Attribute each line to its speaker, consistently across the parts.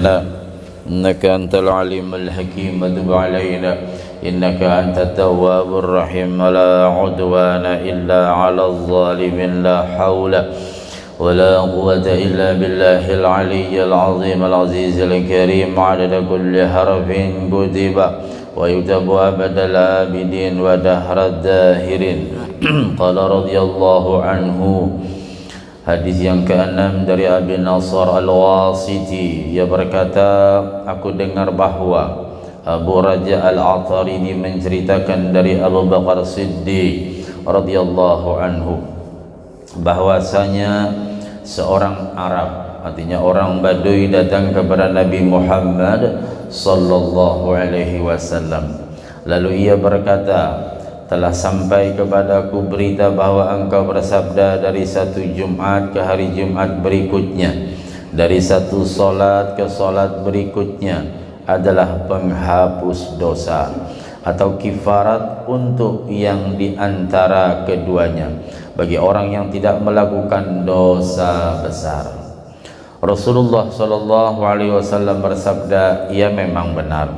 Speaker 1: لنا إنك أنت العليم الحكيم وتب علينا إنك أنت التواب الرحيم ولا عدوان إلا على الظالمين لا حول ولا قوة إلا بالله العلي العظيم العزيز الكريم عدد كل حرف كتب ويكتب أبد الآبدين ودهر الداهرين قال رضي الله عنه. Hadis yang ke-6 dari Abi Nasr Al-Wasiti, ia berkata, aku dengar bahwa Abu Raja Al-Athari ini menceritakan dari Abu Bakar Siddiq radhiyallahu anhu bahwasanya seorang Arab, artinya orang Baduy, datang kepada Nabi Muhammad sallallahu alaihi wasallam. Lalu ia berkata, telah sampai kepadaku berita bahwa engkau bersabda, dari satu Jumat ke hari Jumat berikutnya, dari satu solat ke solat berikutnya adalah penghapus dosa atau kifarat untuk yang diantara keduanya bagi orang yang tidak melakukan dosa besar. Rasulullah sallallahu alaihi wasallam bersabda, ia memang benar.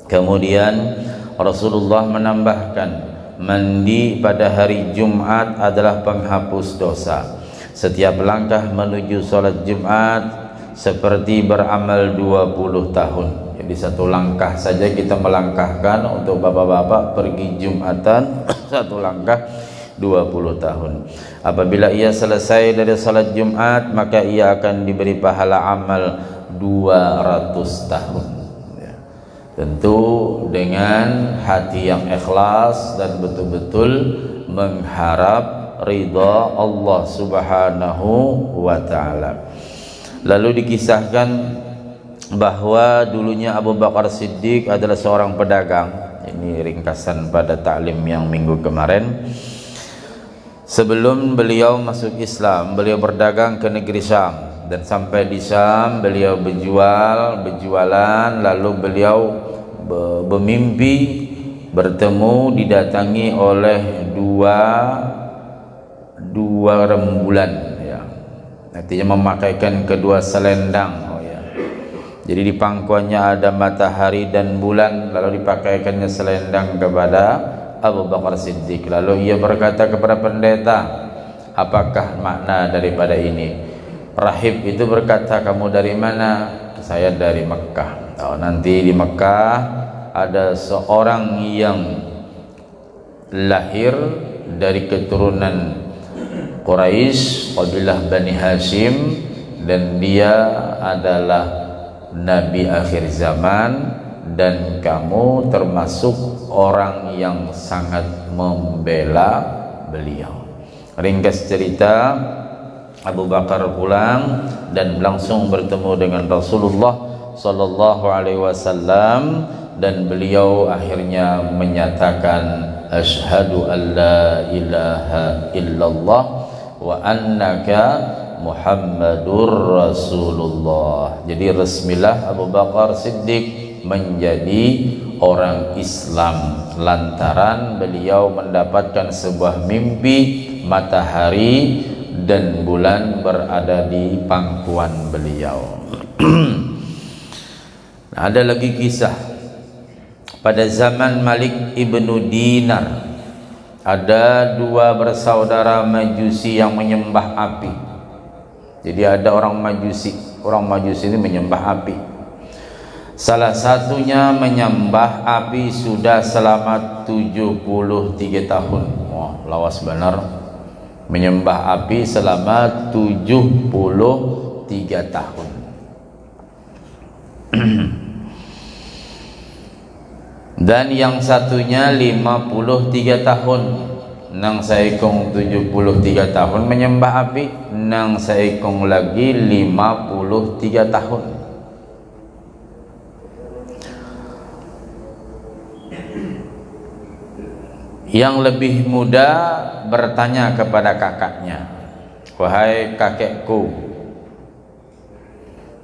Speaker 1: Kemudian Rasulullah menambahkan, mandi pada hari Jumat adalah penghapus dosa. Setiap langkah menuju sholat Jumat seperti beramal 20 tahun. Jadi satu langkah saja kita melangkahkan untuk bapak-bapak pergi Jumatan, satu langkah 20 tahun. Apabila ia selesai dari sholat Jumat, maka ia akan diberi pahala amal 200 tahun. Tentu dengan hati yang ikhlas dan betul-betul mengharap ridha Allah Subhanahu wa ta'ala. Lalu dikisahkan bahwa dulunya Abu Bakar Siddiq adalah seorang pedagang. Ini ringkasan pada taklim yang minggu kemarin. Sebelum beliau masuk Islam, beliau berdagang ke negeri Syam, dan sampai di Syam beliau berjualan, lalu beliau bermimpi bertemu didatangi oleh dua rembulan, ya. Artinya memakaikan kedua selendang, ya. Jadi di pangkuannya ada matahari dan bulan, lalu dipakaikannya selendang kepada Abu Bakar Siddiq. Lalu ia berkata kepada pendeta, apakah makna daripada ini? Rahib itu berkata, kamu dari mana? Saya dari Mekah. Oh, nanti di Mekah ada seorang yang lahir dari keturunan Quraisy, kabilah Bani Hashim, dan dia adalah Nabi akhir zaman, dan kamu termasuk orang yang sangat membela beliau. Ringkas cerita, Abu Bakar pulang dan langsung bertemu dengan Rasulullah sallallahu alaihi wasallam, dan beliau akhirnya menyatakan asyhadu an la ilaha illallah wa annaka Muhammadur Rasulullah. Jadi resmilah Abu Bakar Siddiq menjadi orang Islam lantaran beliau mendapatkan sebuah mimpi matahari dan bulan berada di pangkuan beliau. Ada lagi kisah pada zaman Malik ibnu Dinar, ada dua bersaudara Majusi yang menyembah api. Jadi ada orang Majusi ini menyembah api. Salah satunya menyembah api sudah selama 73 tahun. Wah, lawas benar. Menyembah api selama 73 tahun. Dan yang satunya 53 tahun. Nang saikong 73 tahun menyembah api, nang saikong lagi 53 tahun. Yang lebih muda bertanya kepada kakaknya, wahai kakekku,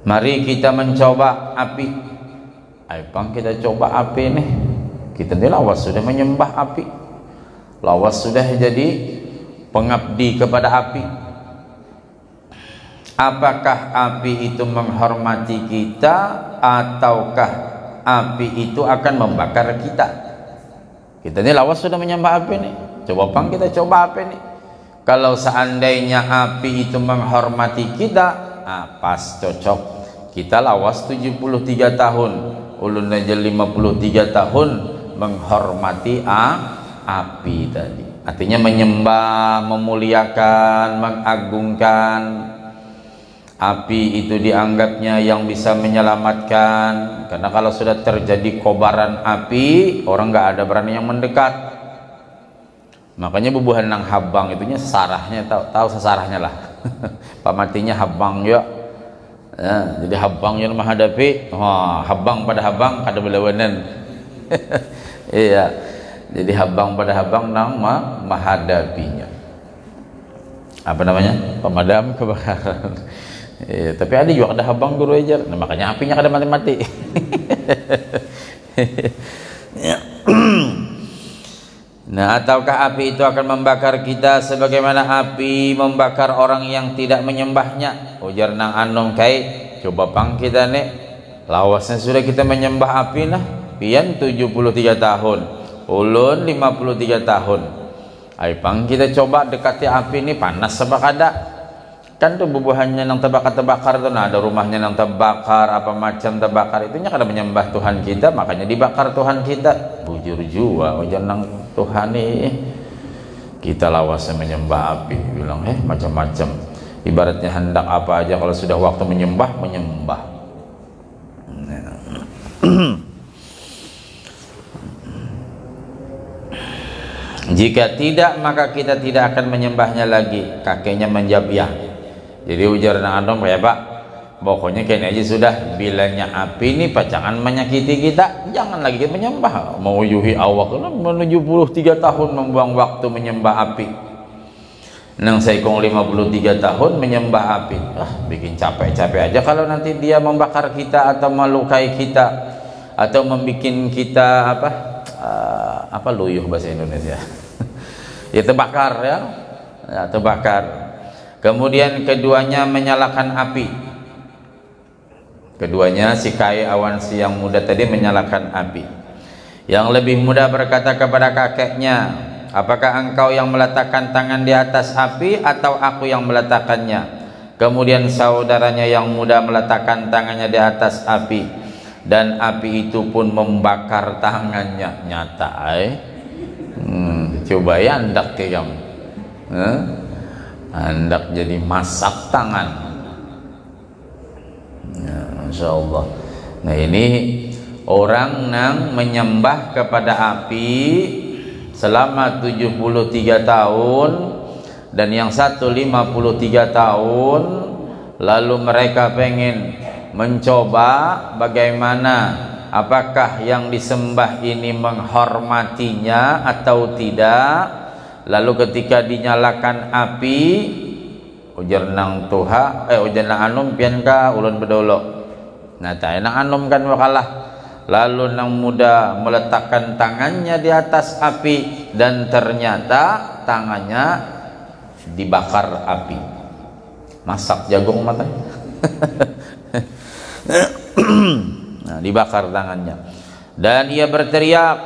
Speaker 1: mari kita mencoba api. Ayo bang, kita coba api nih. Kita ini lawas sudah menyembah api, lawas sudah jadi pengabdi kepada api. apakah api itu menghormati kita ataukah api itu akan membakar kita? Kita ini lawas sudah menyembah api nih. Coba bang kita coba api nih. Kalau seandainya api itu menghormati kita, pas cocok. Kita lawas 73 tahun, ulun aja 53 tahun menghormati api tadi. Artinya menyembah, memuliakan, mengagungkan. Api itu dianggapnya yang bisa menyelamatkan, karena kalau sudah terjadi kobaran api, orang nggak ada berani yang mendekat. Makanya bubuhan nang habang itunya sarahnya, tahu sesarahnya lah. Pamatinya habang ya. Jadi habang yang menghadapi, habang pada habang kada belawanan. Iya. Jadi habang pada habang nang menghadapinya. Apa namanya? Pemadam kebakaran. Tapi ada juga ada habang guru ajar. Nah, makanya apinya kada mati-mati. Nah, ataukah api itu akan membakar kita sebagaimana api membakar orang yang tidak menyembahnya? Ujar nang anom kai, coba pang kita nih lawasnya sudah kita menyembah api nah. Pian 73 tahun, ulun 53 tahun. Ay pang kita coba dekati api ini, panas sebab ada. Kan tuh bubuhannya nang terbakar tuh, nah ada rumahnya nang terbakar, apa macam terbakar, itunya kada menyembah Tuhan kita, makanya dibakar Tuhan kita. Bujur jua wajan nang Tuhan nih. Kita lawasnya menyembah api, bilang macam-macam. Ibaratnya hendak apa aja kalau sudah waktu menyembah. Jika tidak maka kita tidak akan menyembahnya lagi. Kakeknya menjawab ya. Jadi ujar nang Adam, ya Pak, pokoknya kayaknya aja sudah, bilanya api ini pacangan menyakiti kita, jangan lagi kita menyembah. Mau yuhi awak menuju 73 tahun membuang waktu menyembah api. Nang saikong 53 tahun menyembah api, bikin capek-capek aja kalau nanti dia membakar kita atau melukai kita atau membikin kita apa luyuh bahasa Indonesia. Ya terbakar ya, terbakar. Kemudian keduanya menyalakan api. Keduanya si kai awan si yang muda tadi menyalakan api. Yang lebih muda berkata kepada kakeknya, apakah engkau yang meletakkan tangan di atas api atau aku yang meletakkannya? Kemudian saudaranya yang muda meletakkan tangannya di atas api, dan api itu pun membakar tangannya. Nyata coba ya andak ke kamu, hendak jadi masak tangan ya, Masya Allah. Nah ini orang nang menyembah kepada api selama 73 tahun dan yang satu 53 tahun, lalu mereka pengen mencoba bagaimana, apakah yang disembah ini menghormatinya atau tidak. Lalu ketika dinyalakan api, ujar nang tuha, ujar nang anum pian ka ulun bedolo. Nah, nang anum kan wakalah. Lalu nang muda meletakkan tangannya di atas api dan ternyata tangannya dibakar api. Masak jagung mata. Nah, dibakar tangannya. Dan ia berteriak,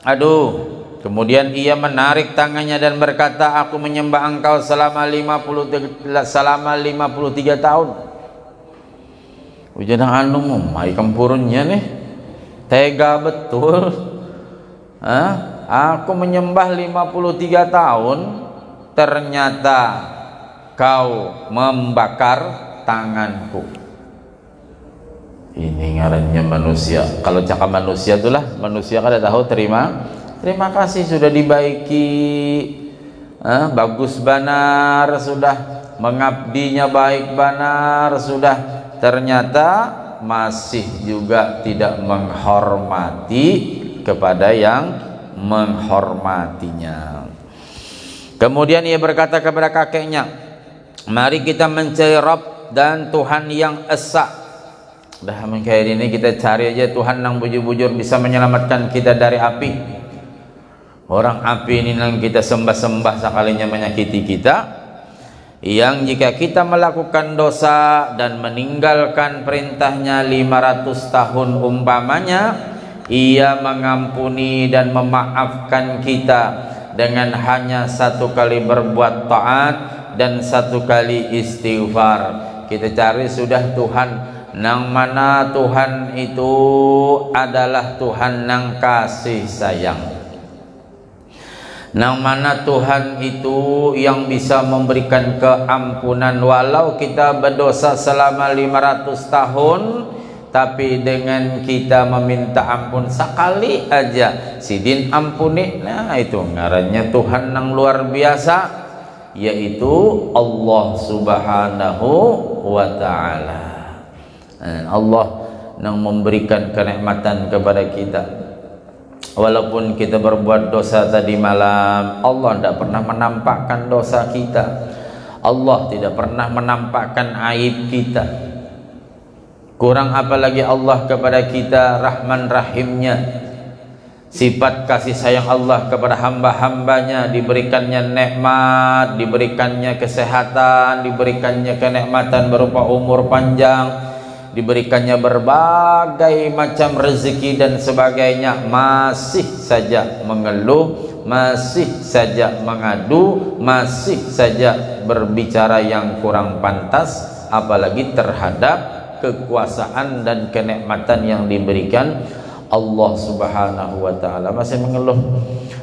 Speaker 1: aduh. Kemudian ia menarik tangannya dan berkata, aku menyembah engkau selama 53 tahun. Ujian anu mai kampurunnya nih. Tega betul. Aku menyembah 53 tahun, ternyata kau membakar tanganku. Ini ngarannya manusia. Kalau cakap manusia itulah, manusia kada tahu terima kasih sudah dibaiki, bagus banar, sudah mengabdinya baik banar, sudah, ternyata masih juga tidak menghormati kepada yang menghormatinya. Kemudian ia berkata kepada kakeknya, mari kita mencari Rabb dan Tuhan yang esa. Dah kayak ini kita cari aja Tuhan yang bujur-bujur bisa menyelamatkan kita dari api. Orang api ini yang kita sembah-sembah sekalinya menyakiti kita. yang jika kita melakukan dosa dan meninggalkan perintahnya 500 tahun umpamanya, ia mengampuni dan memaafkan kita dengan hanya 1 kali berbuat taat dan 1 kali istighfar. Kita cari sudah Tuhan nang mana Tuhan itu adalah Tuhan nang kasih sayang, nang mana Tuhan itu yang bisa memberikan keampunan. Walau kita berdosa selama 500 tahun, tapi dengan kita meminta ampun sekali aja sidin ampuni, nah itu ngarannya Tuhan nang luar biasa, yaitu Allah subhanahu wa ta'ala. Allah yang memberikan kenikmatan kepada kita. Walaupun kita berbuat dosa tadi malam, Allah tidak pernah menampakkan dosa kita. Allah tidak pernah menampakkan aib kita. Kurang apalagi Allah kepada kita Rahman Rahimnya. Sifat kasih sayang Allah kepada hamba-hambanya, diberikannya nikmat, diberikannya kesehatan, diberikannya kenikmatan berupa umur panjang, diberikannya berbagai macam rezeki dan sebagainya, masih saja mengeluh, masih saja mengadu, masih saja berbicara yang kurang pantas, apalagi terhadap kekuasaan dan kenikmatan yang diberikan Allah subhanahu wa ta'ala. Masih mengeluh,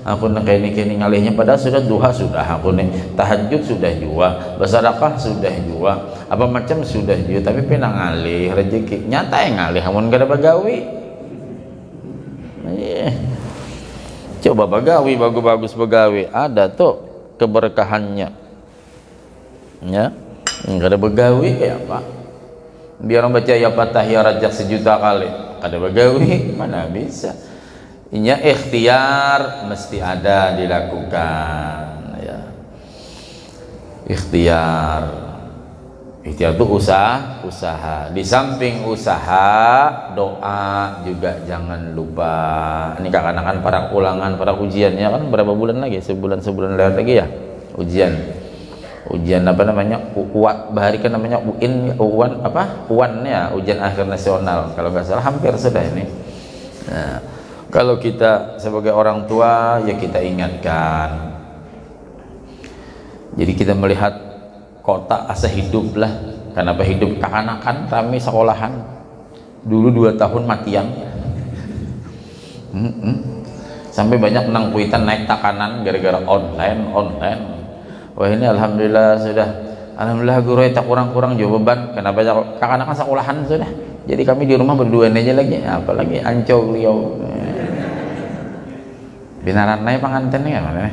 Speaker 1: aku nak kini ngalihnya, padahal sudah duha sudah, aku nih tahajud sudah juga, bersedekah sudah juga, apa macam sudah juga, tapi penang ngalih rezeki nyata yang ngalih, amun gak ada bagawi. Coba bagawi bagus-bagus bagawi, ada tuh keberkahannya, ya nggak ada bagawi kayak apa? Biar orang baca ya patah ya rajak 1 juta kali, ada bagawi mana bisa. Inya ikhtiar mesti ada dilakukan, ya. Ikhtiar itu usaha. Di samping usaha, doa juga jangan lupa. Ini kakan-kakan para ulangan, para ujiannya kan berapa bulan lagi? Sebulan lewat lagi ya ujian apa namanya, bahari kan namanya UAN ya, ujian akhir nasional kalau nggak salah, hampir sudah ini. Nah, kalau kita sebagai orang tua ya kita ingatkan, jadi kita melihat kota asa hidup lah, kenapa hidup kekanakan rame sekolahan dulu 2 tahun matian, sampai banyak nang kuitan naik takanan gara-gara online. Wah ini alhamdulillah sudah, alhamdulillah guru tak kurang-kurang jauh beban, kenapa kakak-kakak sekolahan sudah, jadi kami di rumah berdua aja lagi, apalagi ancol beliau binaran naik pengantinnya mana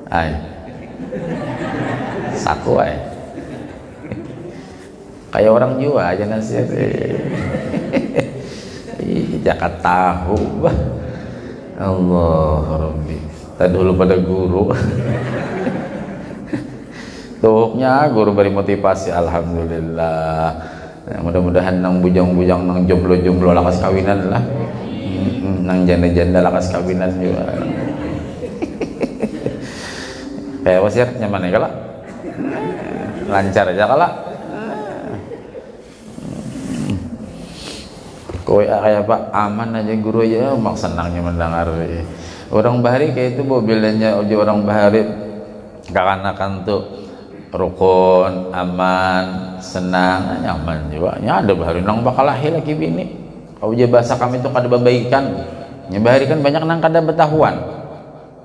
Speaker 1: ay saku ay kayak orang Jawa aja nasi jakat tahu Allah Rabbi, tadi dulu pada guru tuhnya guru beri motivasi, alhamdulillah. Ya, mudah-mudahan nang bujang-bujang, nang jomblo-jomblo lakas kawinan lah, nang janda-janda lakas kawinan juga. Kayak wasir nyaman ya kalak, lancar aja kalak. Kowe kayak apa aman aja guru aja, mak senangnya mendengar orang bahari kayak itu mobilnya orang bahari kakanakan tuh rukun, aman, senang, nyaman juga. Ya ada bahari nang bakal lahir lagi bini. Kau je bahasa kami itu kada babaikan. Nya bahari kan banyak nang kada betahuan.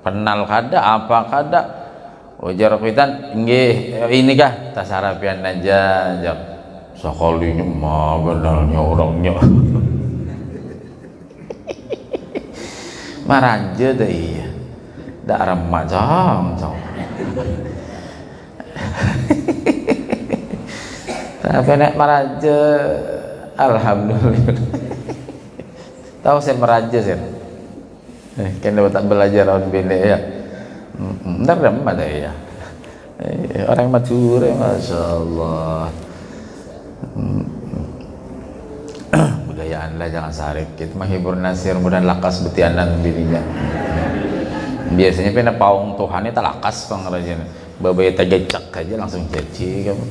Speaker 1: Kenal kada apa kada. Ujar kuitan nggih ini kah tasarapian aja jak sekalinya mah kenalnya orangnya. Maranja dah iya. Dak remak jong. Tapi nek meraja alhamdulillah. Tahu saya meraja sen. Kan dapat belajar on bini ya. Ntar remak dah ya. Orang mature masyaallah. Budayaan lah jangan sarik, kita menghibur nasir mudah lakas betianan bininya. Biasanya pina paung Tuhan itu lakas pengrajin babaya tegecek aja langsung jadi kamu.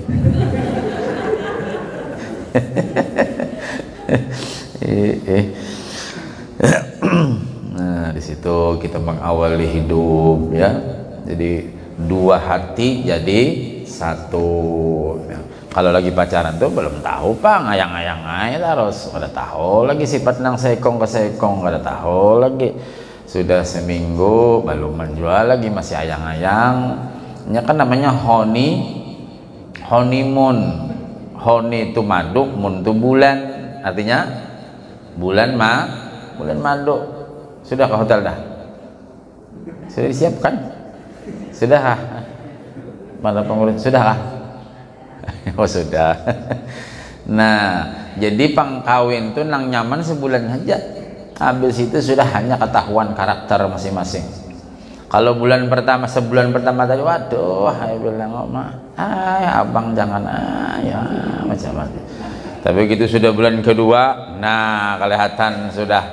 Speaker 1: Nah, di situ kita mengawali hidup ya. Jadi dua hati jadi satu. Ya. Kalau lagi pacaran tuh belum tahu pak, ngayang-ngayang aja terus. Udah tahu lagi sifat nang sekong ke sekong, udah tahu lagi. Sudah seminggu belum menjual lagi masih ayang-ayang. Ini kan namanya honeymoon. Honey itu madu, moon itu bulan. Artinya bulan madu. Sudah ke hotel dah? Sudah disiapkan? Sudah kah? Mana pengurus? Sudah kah? Oh sudah. Nah, jadi pangkawin tuh nang nyaman sebulan aja. Habis itu sudah hanya ketahuan karakter masing-masing. Kalau bulan pertama, sebulan pertama tadi, waduh, saya bilang, abang jangan, ya macam-macam. Tapi gitu sudah bulan kedua, nah kelihatan sudah,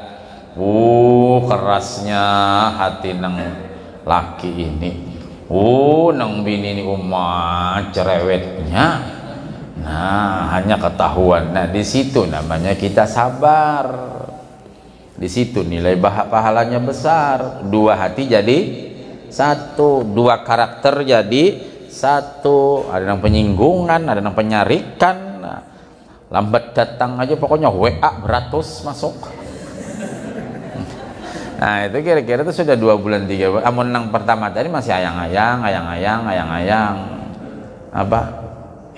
Speaker 1: kerasnya hati nang laki ini. Nang bini ini cerewetnya. Nah, hanya ketahuan. Nah, di situ namanya kita sabar. Di situ nilai pahalanya besar. Dua hati jadi satu, dua karakter jadi satu. Ada yang penyinggungan, ada yang penyarikan. Nah, lambat datang aja pokoknya WA beratus masuk. Nah itu kira-kira itu sudah 2 bulan 3 bulan. Amun nang pertama tadi masih ayang-ayang. Apa?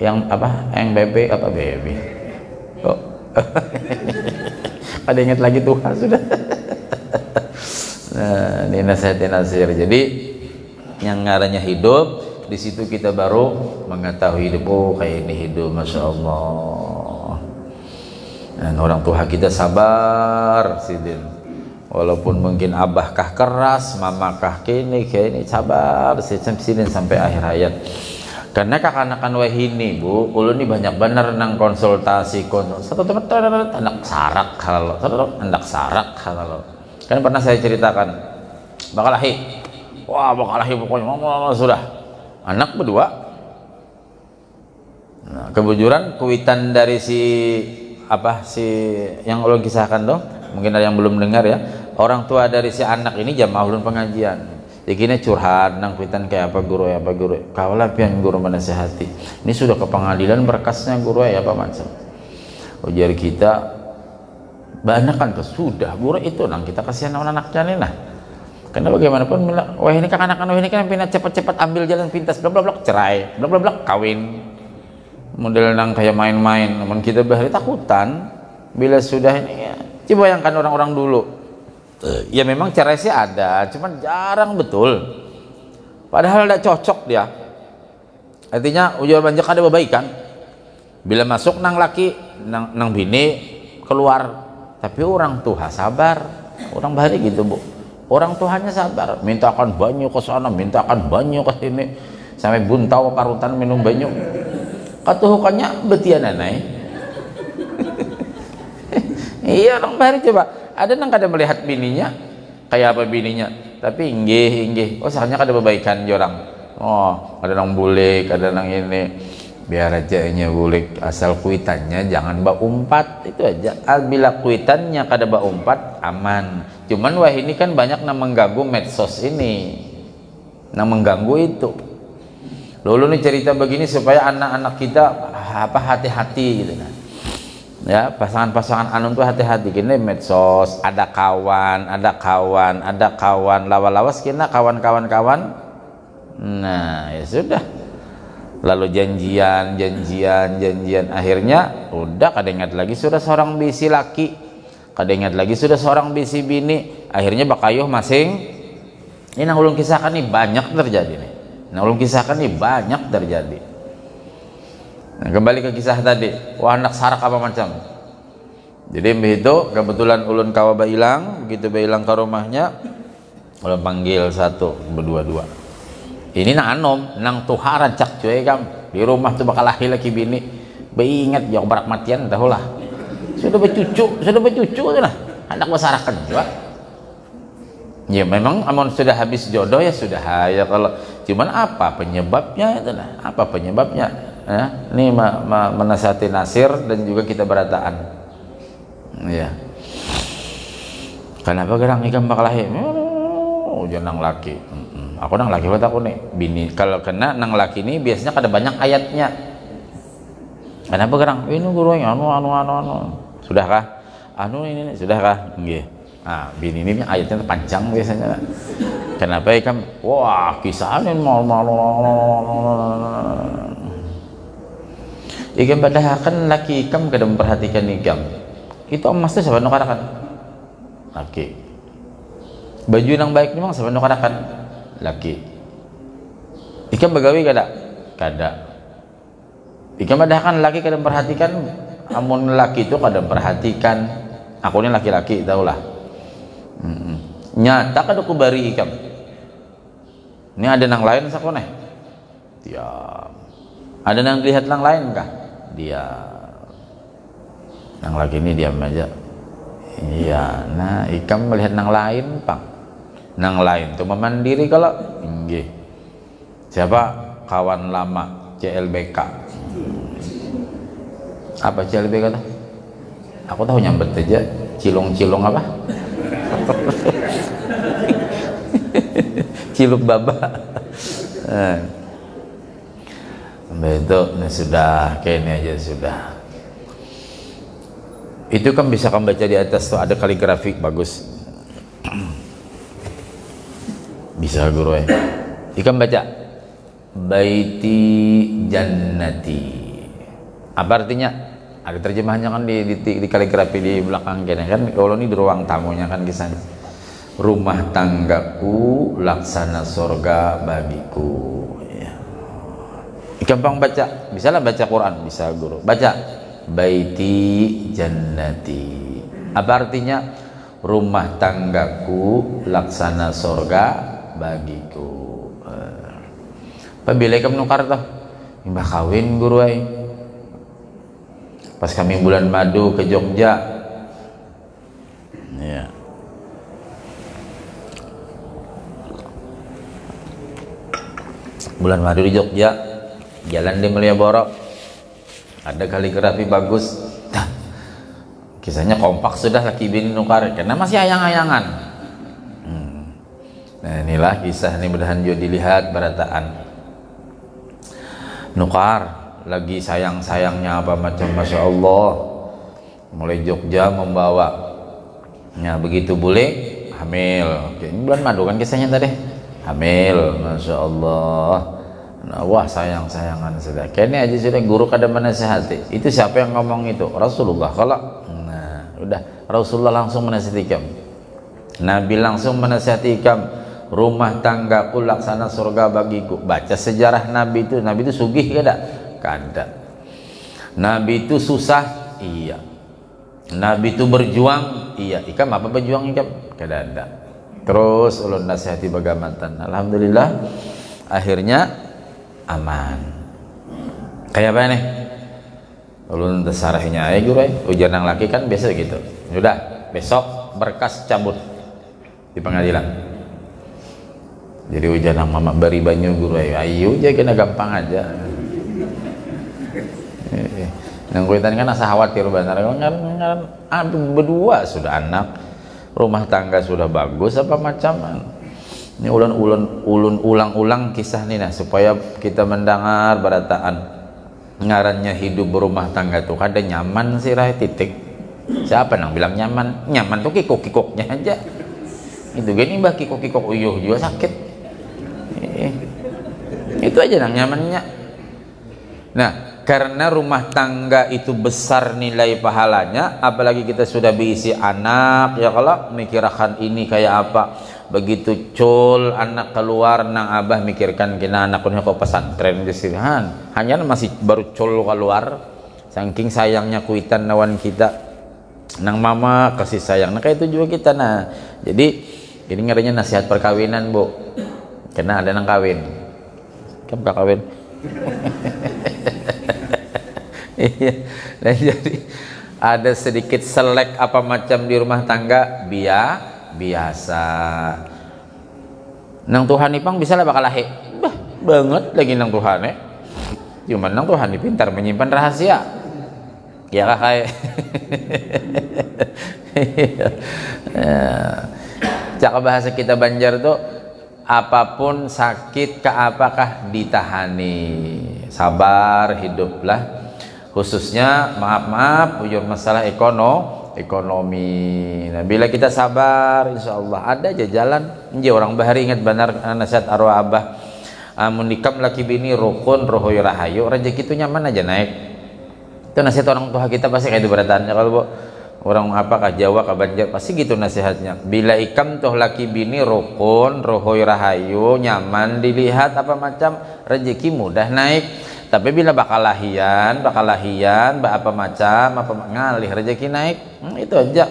Speaker 1: Yang apa? Yang bebe apa baby? Oh. Ada ingat lagi Tuhan sudah. Nah, ini nasihat-nasihat. Jadi yang ngarannya hidup, di situ kita baru mengetahui hidup. Kayak ini hidup, masya Allah. Dan orang tua kita sabar, sidin. Walaupun mungkin abahkah keras, mamakah kini sabar sidin sampai akhir hayat. Karena kakanakan wahini bu, ulun ini banyak bener nang konsultasi satu tempat anak sarak halal. Kan pernah saya ceritakan bakalahi, bakalahi pokoknya sudah anak berdua. Nah, kebujuran kuitan dari si yang ulun kisahkan dong, mungkin ada yang belum dengar ya. Orang tua dari si anak ini jamaah ulun pengajian. Dikini curhat nang kuitan kayak apa guru kaulah pian guru menasihati. Ini sudah ke pengadilan berkasnya guru apa macam. Ujar kita banyak kan tuh sudah guru itu nang kita kasihan anak-anaknya nih nah. Karena bagaimanapun wah ini kan anak-anak ini kan pindah cepat-cepat ambil jalan pintas bla bla bla cerai bla bla bla kawin. Model nang kayak main-main. Namun kita bahari takutan bila sudah ini ya. Coba bayangkan orang-orang dulu. Ya memang cerai sih ada, cuman jarang betul. Padahal tidak cocok dia. Artinya ujar banjak ada kebaikan. Bila masuk nang laki, nang bini keluar. Tapi orang tua sabar. Orang bahari gitu bu. Orang tuanya sabar. Mintakan banyu ke sana, mintakan banyu ke sini. Sampai buntau parutan minum banyu. Katuhukannya betian anai. Iya orang bahari coba. Ada nang kada melihat bininya kayak apa bininya, tapi inggih saknya kada kebaikan jorang. Ada nang bulik, ada nang ini, biar aja nya bulik asal kuitannya jangan umpat itu aja. Bila kuitannya kada umpat aman. Cuman wah ini kan banyak nang mengganggu medsos ini, nang mengganggu itu. Lalu nih cerita begini supaya anak-anak kita hati-hati gitu kan. Ya pasangan-pasangan anu tuh hati-hati gini medsos ada kawan lawas kena kawan nah ya sudah lalu janjian akhirnya udah kada ingat lagi sudah seorang bisi laki kada ingat lagi sudah seorang bisi bini akhirnya bakayuh masing ini nang ulun kisahkan nih banyak terjadi Nah, kembali ke kisah tadi, anak sarak apa macam. Jadi begitu kebetulan ulun kawa bailang, begitu bailang ke rumahnya, ulun panggil satu, berdua-dua. Ini nang anom, nang tuharan cak cuy kam di rumah tuh bakal lahir lagi bini. Beingat jauh barak matian tahulah. Sudah bercucu tuh lah, anak bersarakan juga. Ya memang amun sudah habis jodoh ya sudah ya, kalau cuman apa penyebabnya itu lah, apa penyebabnya ya? Ini menasihati Nasir dan juga kita berataan ya. Kenapa gerang ikan bakal lahir? Jangan nang laki. Aku nang laki buat aku nih bini. Kalau kena nang laki ini biasanya kada banyak ayatnya. Kenapa gerang? Ini guru yang anu. Sudahkah? Anu ini sudahkah? Nggih. Nah, bini ini ayatnya panjang biasanya. Kenapa ikan? Wah, kisahnya ikan padahal kan laki ikan kada memperhatikan ikan. Itu emas itu siapa nukarakan? Laki. Baju yang baik memang siapa nukarakan? Laki. Ikan begawi kada? Kada. Ikan padahal kan laki kada memperhatikan. Amun laki itu kada memperhatikan. Aku ini laki-laki tahulah. Nyata kada ku bari ikam. Ini ada nang lain sakone. Diam. Ada nang lihat nang lain kah? Dia. Nang lagi ini diam aja. Iya, nah ikam melihat nang lain, Pak. Nang lain tuh memandiri kalau nggih. Siapa? Kawan lama CLBK. Apa CLBK tuh? Aku tahu nyambet aja cilung-cilung apa? Ciluk baba. Itu sudah kayaknya aja sudah. Itu kan bisa kamu baca di atas tuh ada kaligrafi bagus. Bisa guru ya. Ikan baca baiti jannati. Apa artinya? Ada terjemahannya kan di kaligrafi di belakang kan. Kalau ini di ruang tamunya kan kisahnya. Rumah tanggaku laksana sorga bagiku ya. Gampang baca, bisa lah baca Quran, bisa guru baca baiti jannati. Apa artinya? Rumah tanggaku laksana sorga bagiku. Apabila kamu nukar tuh imbah kawin guru ay. Pas kami bulan madu ke Jogja ya. Bulan madu di Jogja, jalan di Malioboro, ada kaligrafi bagus. Nah, kisahnya kompak sudah laki bini nukar, karena masih ayang-ayangan. Nah inilah kisah ini mudahan juga dilihat berataan. Nukar lagi sayang-sayangnya apa macam, masya Allah, mulai Jogja membawa. Nah begitu boleh hamil. Ini bulan madu kan kisahnya tadi. Hamil, masya Allah. Nah, wah sayang-sayangan sudah. Kayaknya aja sudah guru kada menasihati. Itu siapa yang ngomong itu? Rasulullah. Kalau, nah, udah Rasulullah langsung menasihati kamu. Nabi langsung menasihati kamu. Rumah tanggaku laksana surga bagiku. Baca sejarah Nabi itu sugih kada? Kada. Nabi itu susah, iya. Nabi itu berjuang, iya. Ikam apa berjuang ikam? Kada ada. Terus ulun nasihati bagamatan. Alhamdulillah akhirnya aman. Kayak apa nih? Ulun tersarahnya aja guru ujian yang laki kan biasa gitu. Udah besok berkas cabut di pengadilan. Jadi ujian yang mama beri banyu guru ayo aja kena gampang aja. Nangkuitan kan asa khawatir benar kan berdua sudah anak. Rumah tangga sudah bagus apa macam. Ini ulun ulang-ulang kisah nih nah supaya kita mendengar berataan. Ngarannya hidup berumah tangga tuh kada nyaman sih rai titik. Siapa nang bilang nyaman? Nyaman tuh kikuk-kikuknya aja. Itu gini bah kikuk-kikuk uyuh juga sakit. Itu aja nang nyamannya. Nah, karena rumah tangga itu besar nilai pahalanya, apalagi kita sudah berisi anak ya, kalau mikirkan ini kayak apa, begitu cul anak keluar nang abah mikirkan kena anaknya kok pesantren disirihan hanya masih baru cul keluar saking sayangnya kuitan nawan kita nang mama kasih sayang. Nah kayak itu juga kita. Nah jadi ini ngerinya nasihat perkawinan bu, karena ada nang kawin kamu gak kawin. Iya, dan jadi ada sedikit selek apa macam di rumah tangga biasa. Nang Tuhan ipang bisa lah bakal lahi bah banget lagi nang Tuhan cuman nang Tuhan pintar menyimpan rahasia ya kah kayak cakap bahasa kita Banjar tuh apapun sakit ke apakah ditahani sabar hiduplah khususnya maaf ujur masalah ekonomi. Nah, bila kita sabar insya Allah ada aja jalan. Orang bahari ingat benar nasihat arwah abah amun nikam laki bini rukun rohoy rahayu rezeki itu nyaman aja naik. Itu nasihat orang tua kita pasti kayak itu beratannya kalau orang apakah Jawa ke Banjar pasti gitu nasihatnya. Bila ikam tuh laki bini rukun rohoy rahayu nyaman dilihat apa macam rezeki mudah naik. Tapi bila bakal lahian apa macam apa ngalih rezeki naik itu aja.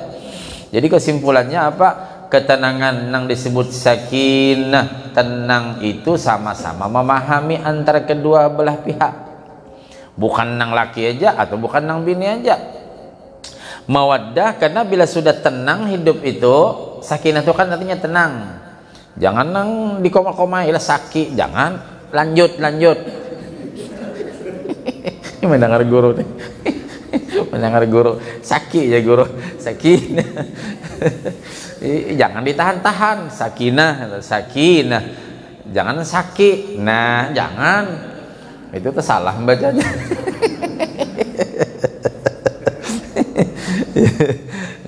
Speaker 1: Jadi kesimpulannya apa? Ketenangan yang disebut sakinah tenang itu sama-sama memahami antara kedua belah pihak, bukan nang laki aja atau bukan nang bini aja. Mawaddah karena bila sudah tenang hidup itu sakinah itu kan artinya tenang. Jangan nang dikoma-komai lah sakit, jangan lanjut mendengar guru nih mendengar guru sakit ya guru sakit jangan ditahan-tahan sakinah jangan sakit nah jangan itu tuh salah bacanya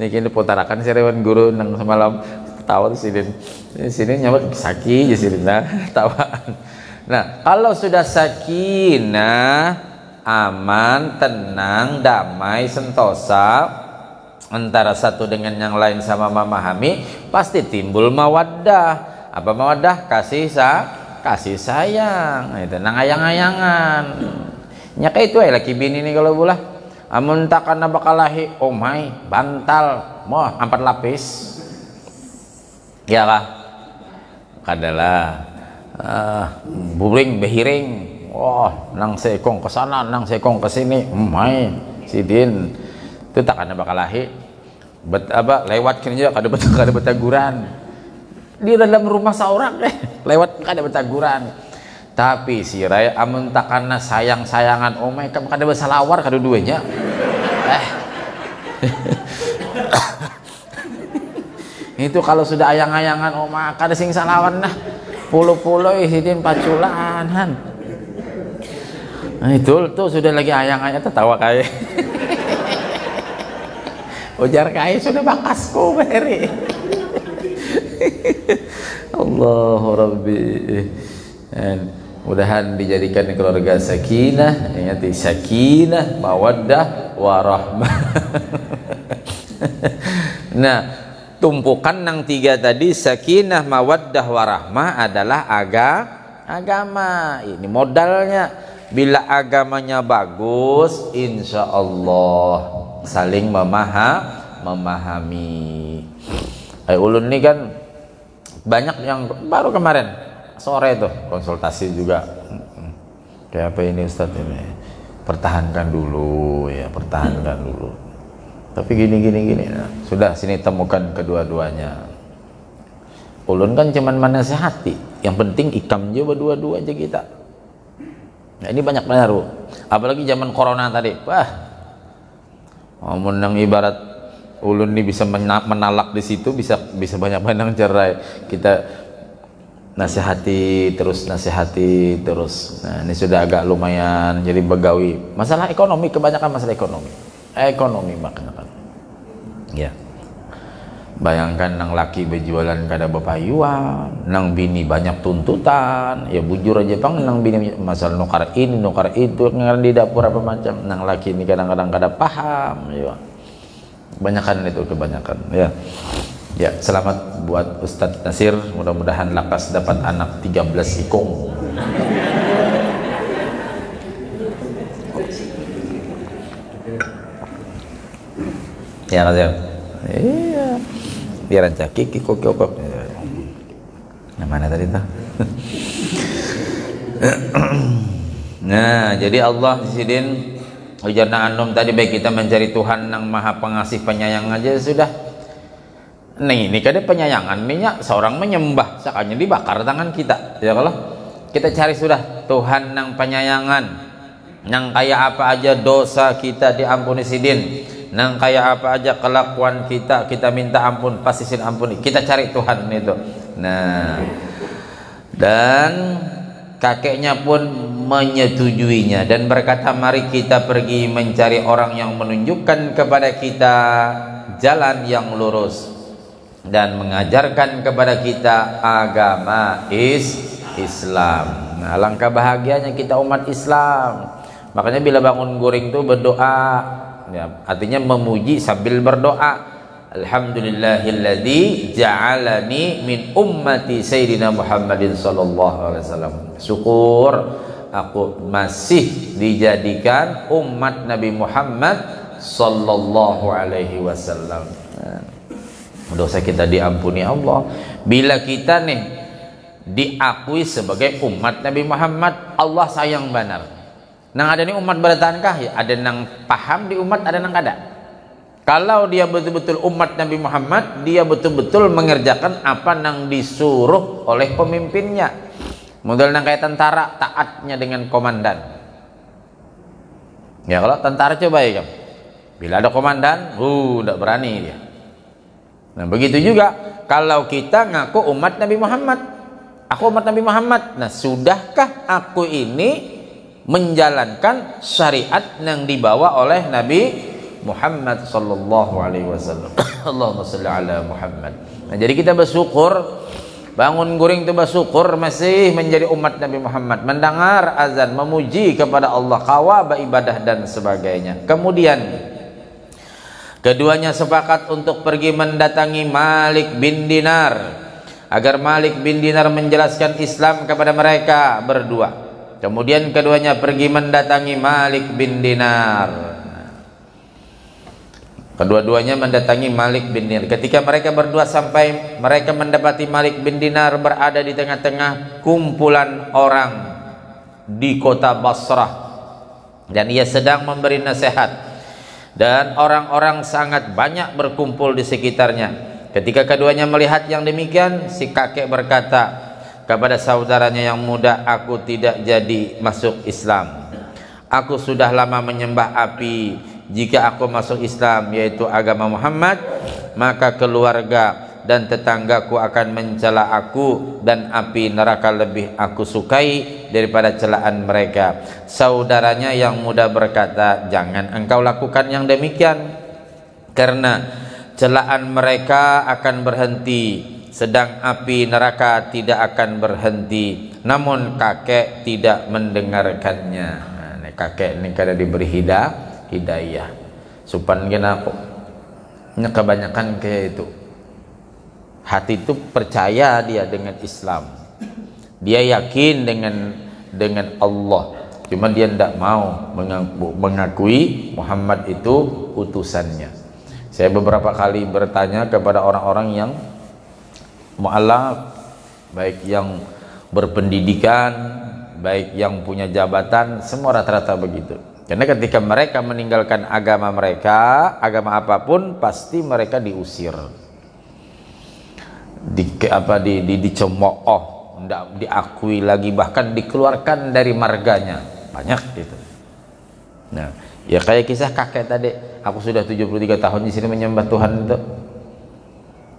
Speaker 1: ini kini putarakan seriwan guru nang semalam tawa di sini nyamuk sakit di sini nah tawaan. Nah kalau sudah sakinah aman, tenang, damai, sentosa antara satu dengan yang lain sama memahami pasti timbul mawaddah. Apa mawaddah? Kasih sayang itu nang ayang-ayangan nya kayak itu laki bini nih kalau bulah amun tak karena bakal lahi oh my bantal mau 4 lapis ya kah kadalah buring behiring nang sekong ke sana, nang sekong ke sini, sidin itu tak ada bakal lahi lewat kini juga kada betaguran di dalam rumah seorang lewat kada betaguran tapi si raya amun tak karena sayang-sayangan kamu kada bersalawar kada duanya itu kalau sudah ayang-ayangan kada sing salawan nah pulo-pulo sidin paculanan. Nah itu tuh sudah lagi ayang-ayang tertawa kayak ujar kayak sudah bakasku beri Allahu Rabbi. Mudahan dijadikan keluarga sakinah, ingat sakinah mawaddah warahmah. Nah tumpukan yang 3 tadi sakinah mawaddah warahmah adalah agama ini modalnya. Bila agamanya bagus insya Allah saling memahami. Ulun ini kan banyak yang baru kemarin sore tuh konsultasi juga kayak apa ini Ustadz ini pertahankan dulu tapi gini nah, sudah sini temukan kedua-duanya. Ulun kan cuman menasehati yang penting ikam juga dua-dua aja kita. Nah ini banyak baru, apalagi zaman corona tadi, menang ibarat ulun ini bisa menalak di situ bisa banyak cerai. Kita nasihati terus. Nah ini sudah agak lumayan jadi begawi. Masalah ekonomi kebanyakan masalah ekonomi makanya kan. Ya. Bayangkan nang laki berjualan kada bepayuan, nang bini banyak tuntutan, ya bujur aja pang nang bini masalah nukar itu ngarang di dapur apa macam, nang laki ini kadang-kadang kada paham, ya. Kebanyakan ya. Ya, selamat buat Ustadz Nasir, mudah-mudahan lakas dapat anak 13 ikung. Ya, Nasir. Iya. Biar aja kikok. Nah, mana tadi tuh? Nah, jadi Allah disidin ujarna anum tadi baik kita mencari Tuhan yang Maha Pengasih Penyayang aja sudah. ini kada penyayangan minyak seorang menyembah sakanya dibakar tangan kita ya kalau kita cari sudah Tuhan nang penyayangan nang kayak apa aja dosa kita diampuni sidin nang kayak apa aja kelakuan kita minta ampun pasti sin ampuni kita cari Tuhan itu. Nah dan kakeknya pun menyetujuinya dan berkata mari kita pergi mencari orang yang menunjukkan kepada kita jalan yang lurus dan mengajarkan kepada kita agama Islam. Nah, alangkah bahagianya kita umat Islam. Makanya bila bangun guring itu berdoa, ya, artinya memuji sambil berdoa. Alhamdulillahilladzi ja'alani min ummati Sayyidina Muhammadin sallallahu alaihi wasallam. Syukur aku masih dijadikan umat Nabi Muhammad sallallahu alaihi wasallam. Dosa kita diampuni Allah bila kita nih diakui sebagai umat Nabi Muhammad. Allah sayang benar. Nang ada nih umat bertahankah ya? Ada nang paham di umat, ada nang kada. Kalau dia betul-betul umat Nabi Muhammad, dia betul-betul mengerjakan apa nang disuruh oleh pemimpinnya. Model nang kayak tentara taatnya dengan komandan. Ya kalau tentara coba ya kan. Bila ada komandan, tidak berani dia. Nah begitu juga kalau kita ngaku umat Nabi Muhammad, aku umat Nabi Muhammad. Nah sudahkah aku ini menjalankan syariat yang dibawa oleh Nabi Muhammad sallallahu alaihi wasallam. Allahumma shalli ala Muhammad. Nah jadi kita bersyukur bangun guring itu bersyukur masih menjadi umat Nabi Muhammad, mendengar azan, memuji kepada Allah, kawa beribadah dan sebagainya. Kemudian keduanya sepakat untuk pergi mendatangi Malik bin Dinar agar Malik bin Dinar menjelaskan Islam kepada mereka berdua. Kemudian keduanya pergi mendatangi Malik bin Dinar. Kedua-duanya mendatangi Malik bin Dinar. Ketika mereka berdua sampai, mereka mendapati Malik bin Dinar berada di tengah-tengah kumpulan orang di kota Basrah dan ia sedang memberi nasihat. Dan orang-orang sangat banyak berkumpul di sekitarnya. Ketika keduanya melihat yang demikian, si kakek berkata kepada saudaranya yang muda, aku tidak jadi masuk Islam. Aku sudah lama menyembah api. Jika aku masuk Islam, yaitu agama Muhammad, maka keluarga dan tetanggaku akan mencela aku dan api neraka lebih aku sukai daripada celaan mereka. Saudaranya yang muda berkata, jangan engkau lakukan yang demikian, karena celaan mereka akan berhenti, sedang api neraka tidak akan berhenti. Namun kakek tidak mendengarkannya. Nah, kakek ini kada diberi hidayah. Supan kenapa? Kebanyakan kayak itu. Hati itu percaya dia dengan Islam, dia yakin dengan Allah, cuma dia tidak mau mengakui Muhammad itu utusannya. Saya beberapa kali bertanya kepada orang-orang yang mu'alaf, baik yang berpendidikan, baik yang punya jabatan, semua rata-rata begitu. Karena ketika mereka meninggalkan agama mereka, agama apapun, pasti mereka diusir, dicemooh, tidak diakui lagi, bahkan dikeluarkan dari marganya. Banyak gitu. Nah, ya kayak kisah kakek tadi, aku sudah 73 tahun di sini menyembah Tuhan itu.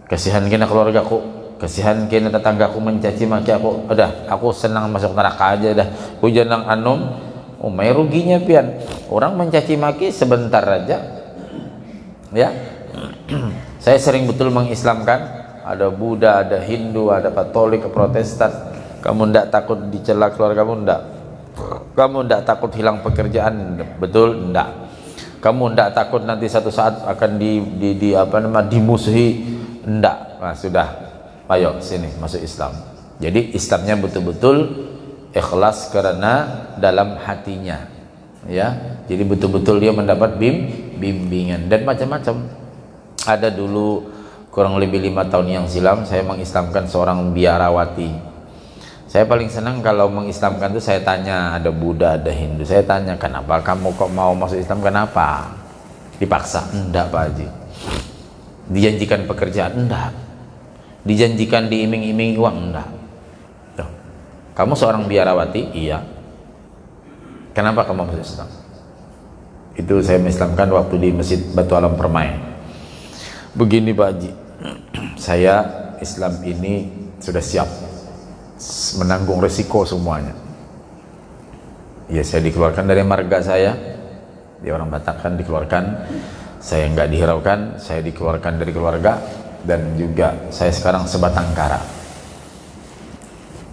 Speaker 1: Kasihan kena keluargaku, kasihan kena tetanggaku mencaci maki aku. Udah, aku senang masuk neraka aja dah. Aku jangan may ruginya pian. Orang mencaci maki sebentar aja. Ya. Saya sering betul mengislamkan, ada Buddha, ada Hindu, ada Katolik, Protestan. Kamu ndak takut dicela keluargamu? Ndak. Kamu ndak takut hilang pekerjaan? Betul, ndak. Kamu ndak takut nanti satu saat akan dimusuhi? Ndak. Nah, sudah. Ayo sini masuk Islam. Jadi Islamnya betul-betul ikhlas karena dalam hatinya, ya. Jadi betul-betul dia mendapat bimbingan dan macam-macam. Ada dulu kurang lebih 5 tahun yang silam saya mengislamkan seorang biarawati. Saya paling senang kalau mengislamkan itu saya tanya, ada Buddha, ada Hindu, saya tanya, kenapa kamu kok mau masuk Islam, kenapa? Dipaksa? Enggak Pak Haji, Dijanjikan pekerjaan? Enggak. Dijanjikan diiming-imingi uang? Enggak. Tuh. Kamu seorang biarawati? Iya. Kenapa kamu masuk Islam? Itu saya mengislamkan waktu di Masjid Batu Alam Permai. Begini Pak Haji, saya Islam ini sudah siap menanggung resiko semuanya. Ya, saya dikeluarkan dari marga saya, dia orang Batak kan, dikeluarkan. Saya nggak dihiraukan, saya dikeluarkan dari keluarga, dan juga saya sekarang sebatang kara.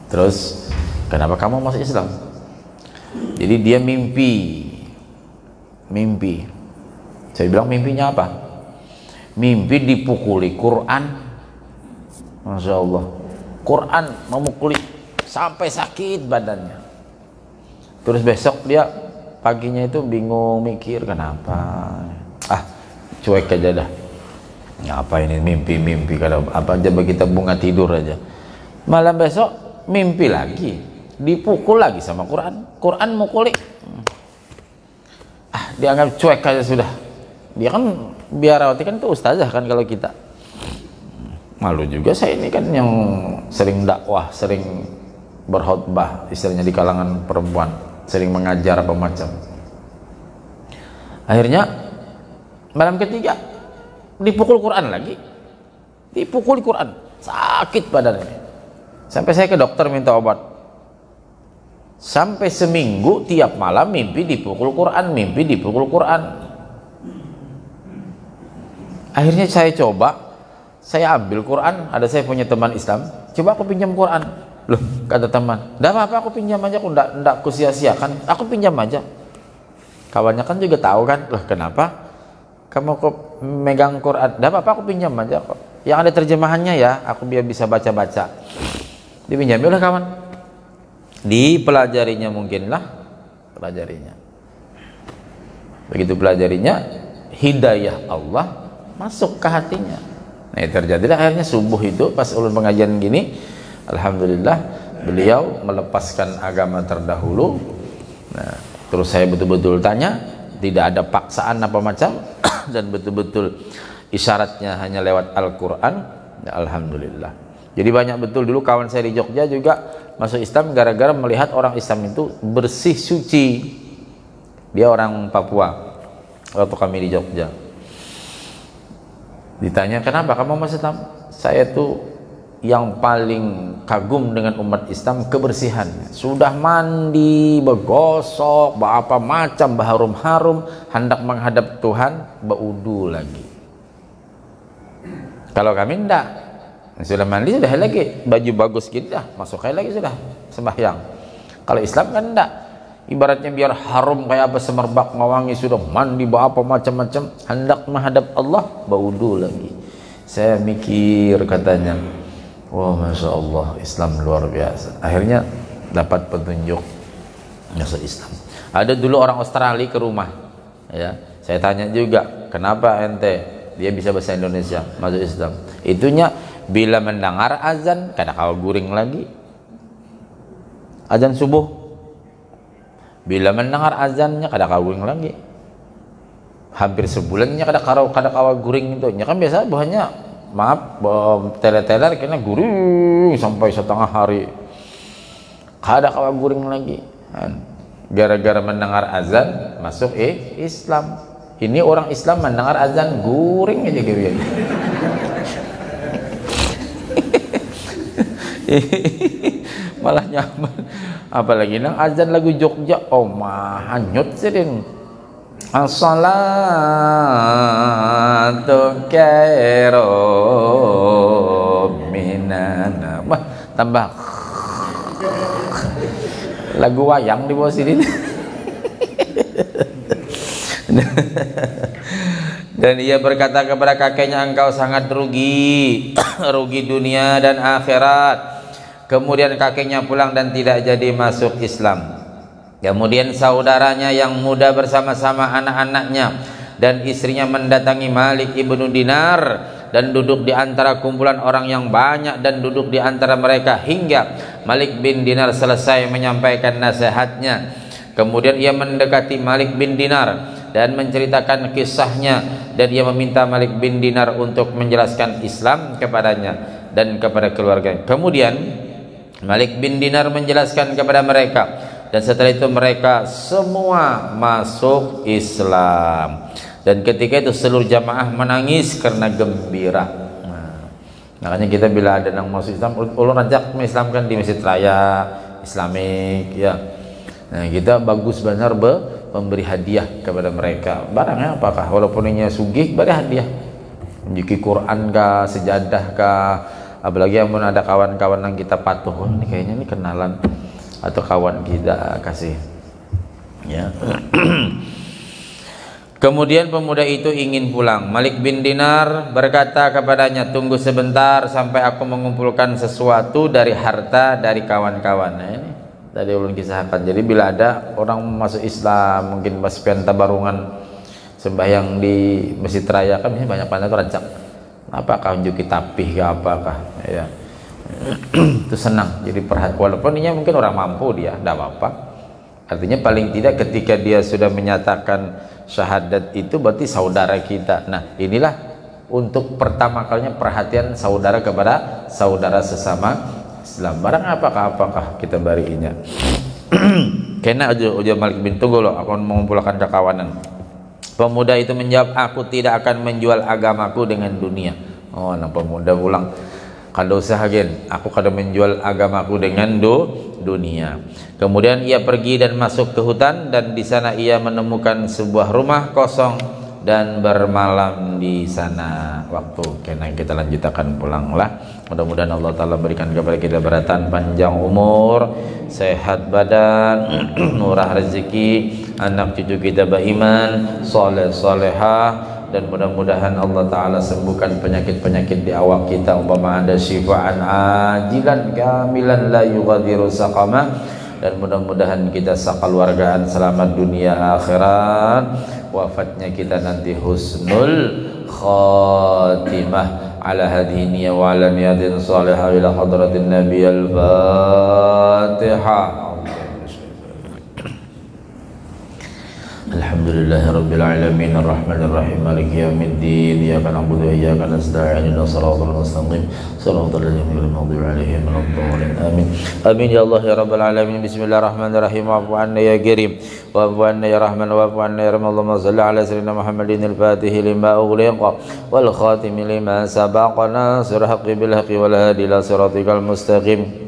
Speaker 1: Terus kenapa kamu masuk Islam? Jadi dia mimpi. Saya bilang, mimpinya apa? Mimpi dipukuli Quran. Masya Allah, Quran memukuli sampai sakit badannya. Terus besok dia paginya itu bingung, mikir kenapa, cuek aja dah. Apa ini mimpi kalau apa aja kita bunga tidur aja. Malam besok mimpi lagi, dipukul lagi sama Quran mukuli. Dianggap cuek aja sudah. Dia kan biarawati kan itu ustazah kan, kalau kita malu juga. Saya ini kan yang sering dakwah, sering berkhutbah istilahnya di kalangan perempuan, sering mengajar apa macam. Akhirnya malam ketiga dipukul Quran lagi, dipukul Quran, sakit badannya. Sampai saya ke dokter minta obat. Sampai seminggu tiap malam mimpi dipukul Quran, mimpi dipukul Quran. Akhirnya saya coba, saya ambil Quran, ada saya punya teman Islam, coba aku pinjam Quran. Loh, kata teman, "Enggak apa-apa, aku pinjam aja, aku enggak kusia-siakan, aku pinjam aja." Kawannya kan juga tahu kan, "Loh, kenapa kamu kok megang Quran?" "Enggak apa-apa, aku pinjam aja kok. Yang ada terjemahannya ya, aku biar bisa baca-baca." Dipinjam oleh kawan. Dipelajarinya mungkinlah, pelajarinya. Begitu pelajarinya, hidayah Allah masuk ke hatinya. Nah, terjadilah akhirnya subuh itu pas ulun pengajian gini, alhamdulillah beliau melepaskan agama terdahulu. Nah, terus saya betul-betul tanya, tidak ada paksaan apa macam dan betul-betul isyaratnya hanya lewat Al-Quran. Ya, alhamdulillah. Jadi banyak betul dulu kawan saya di Jogja juga masuk Islam gara-gara melihat orang Islam itu bersih suci. Dia orang Papua waktu kami di Jogja. Ditanya, "Kenapa kamu masuk Islam?" "Saya tuh yang paling kagum dengan umat Islam kebersihannya. Sudah mandi, bergosok, apa macam, berharum-harum, hendak menghadap Tuhan, berwudu lagi. Kalau kami enggak. Sudah mandi sudah lagi, baju bagus gitu dah, masuk kayak lagi sudah sembahyang. Kalau Islam kan enggak, ibaratnya biar harum kayak apa semerbak ngawangi, sudah mandi apa macam-macam, hendak menghadap Allah berwudu lagi." Saya mikir, katanya, wah, masya Allah, Islam luar biasa. Akhirnya dapat petunjuk masuk Islam. Ada dulu orang Australia ke rumah, ya, saya tanya juga, "Kenapa ente?" Dia bisa bahasa Indonesia, masuk Islam. Itunya bila mendengar azan kada kawa guring lagi, azan subuh, bila mendengar azannya kada kawa guring lagi, hampir sebulannya kada kawa guring itu. Ya kan biasa buahnya, maaf, teler-teler kena guring sampai setengah hari, kada kawa guring lagi. Gara-gara mendengar azan masuk Islam. Ini orang Islam mendengar azan guring aja gitu. Malah nyaman, apalagi nang azan lagu Jogja, oh mahanyut sering. As-salatu khairum minan, tambah lagu wayang di bawah sini. Dan ia berkata kepada kakeknya, "Engkau sangat rugi, rugi dunia dan akhirat." Kemudian kakeknya pulang dan tidak jadi masuk Islam. Kemudian saudaranya yang muda bersama-sama anak-anaknya dan istrinya mendatangi Malik ibnu Dinar dan duduk di antara kumpulan orang yang banyak dan duduk di antara mereka hingga Malik bin Dinar selesai menyampaikan nasihatnya. Kemudian ia mendekati Malik bin Dinar dan menceritakan kisahnya, dan ia meminta Malik bin Dinar untuk menjelaskan Islam kepadanya dan kepada keluarga. Kemudian Malik bin Dinar menjelaskan kepada mereka, dan setelah itu mereka semua masuk Islam. Dan ketika itu seluruh jamaah menangis karena gembira. Makanya kita bila ada yang masuk Islam, ulun ajak mengislamkan di Masjid Raya Islamik ya. Nah, kita bagus benar memberi hadiah kepada mereka. Barangnya apakah? Walaupun ini sugih, beri hadiah. Menjuki Quran kah, sejadah kah, apalagi yang ada kawan-kawan yang kita patuh, ini kayaknya ini kenalan atau kawan kita, kasih ya. Kemudian pemuda itu ingin pulang. Malik bin Dinar berkata kepadanya, tunggu sebentar sampai aku mengumpulkan sesuatu dari harta dari kawan-kawan. Nah, ini tadi ulun kisahkan. Jadi bila ada orang masuk Islam, mungkin pas tabarungan sembahyang di Masjid Raya, kan ini banyak banget rancak. Apakah unjuki tapih ke apakah ya. Itu senang. Jadi perhatian, walaupun ini mungkin orang mampu, dia tidak apa-apa. Artinya paling tidak ketika dia sudah menyatakan syahadat itu berarti saudara kita. Nah, inilah untuk pertama kalinya perhatian saudara kepada saudara sesama Islam. Barang apakah kita barinya. Kena aja Malik bin tunggu loh, aku mengumpulkan kawanan. Pemuda itu menjawab, aku tidak akan menjual agamaku dengan dunia. Oh, nah pemuda pulang, kada usah gen, aku kada menjual agamaku dengan dunia. Kemudian ia pergi dan masuk ke hutan, dan di sana ia menemukan sebuah rumah kosong dan bermalam di sana. Waktu kena kita lanjutkan pulanglah. Mudah-mudahan Allah Ta'ala berikan kepada kita beratan panjang umur, sehat badan, murah rezeki, anak cucu kita beriman, soleh solehah, dan mudah-mudahan Allah Ta'ala sembuhkan penyakit-penyakit di awak kita, umpama ada syifaan ajilan kamilan la yughadiru saqama, dan mudah-mudahan kita sakeluargaan selamat dunia akhirat, wafatnya kita nanti husnul khatimah. Ala hadhihi niyya wa ala niyatin salihah ila hadratin nabi al-fatihah. Alhamdulillahirabbil alamin arrahmanir rahim maliki yaumiddin iyyaka na'budu wa iyyaka nasta'in ihdinas siratal mustaqim siratal ladzina an'amta 'alaihim ghairil amin amin ya Allah ya rabbal alamin. Bismillahirrahmanirrahim. Wa'fu 'anna ya karim wa'fu 'anna ya rahman wa'fu 'anna ya rahim. Allahumma shalli 'ala sayyidina Muhammadin al-fatih lima ughliqa wal khatim lima sabaqa nasir haqqi bil haqqi wal hadi ila siratikal mustaqim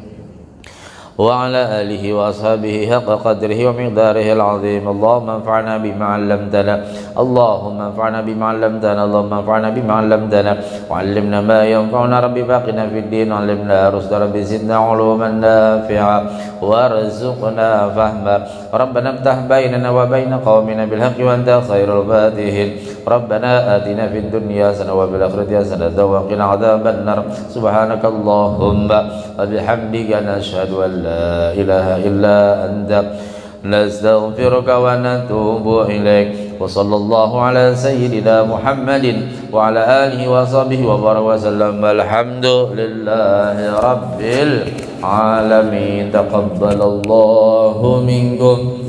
Speaker 1: wa ala alihi wa ashabihi haqqa qadrihi wa miqdarihi al-azim. Allahumma anfa'na bima 'allamtana, Allahumma anfa'na bima 'allamtana, Allahumma anfa'na bima 'allamtana wa 'allimna ma yanfa'una. Rabbi faqina fid din, 'allimna rusda, Rabbi zidna 'uluman nafi'a warzuqna fahma. Rabbana iftah bainana wa baina qaumina bil haqqi wa anta khairul fatihin. Rabbana atina fid dunya hasanah wa fil akhirati hasanah wa qina 'adzabannar. Subhanakallahumma wa bihamdika nashhadu an la ilaha illa anta nastaghfiruka wa natubu ilaik. Wa sallallahu ala sayyidina Muhammadin wa ala alihi wa sahbihi wa baraka wa sallam. Alhamdulillahi rabbil alamin. Taqabbalallahu minkum